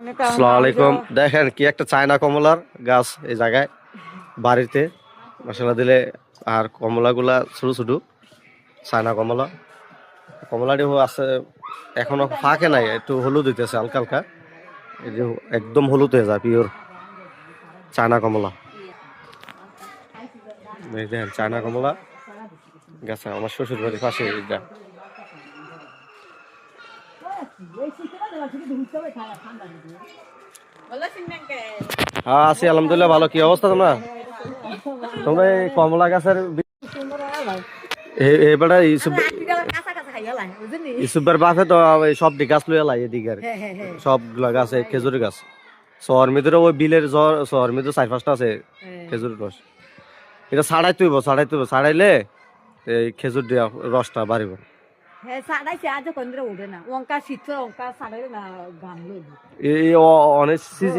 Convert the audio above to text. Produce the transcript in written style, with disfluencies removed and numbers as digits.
আসসালামু আলাইকুম। দেখেন কি একটা চায়না কমলার গাছ এই জায়গায় বাড়িতে মশলা দিলে। আর কমলাগুলা ছোট ছোট চায়না কমলা, কমলাটি আছে এখনো ফাঁকে নাই, একটু হলুদ হইতেছে হালকা হালকা। এই যে একদম হলুদ হয়ে যায়, পিওর চায়না কমলা। এই দেখেন চায়না কমলা গাছে আমার শ্বশুর বাড়ির পাশে এইটা। হ্যাঁ আছি আলহামদুলিল্লাহ ভালো। কি অবস্থা তোমরা? তোমরা এই কমলা গাছের এবারে ইসুবের বাপে তো সব গাছ লইয়া লাই এদিকে আর সবগুলা গাছ খেজুরের গাছ। শহর ভিতরে ওই বিলের শহর ভিতরে 4-5টা আছে খেজুরের রস। এটা ছাড়াইলে এই খেজুর দিয়া রসটা বাড়িব। এই অনেক সিজন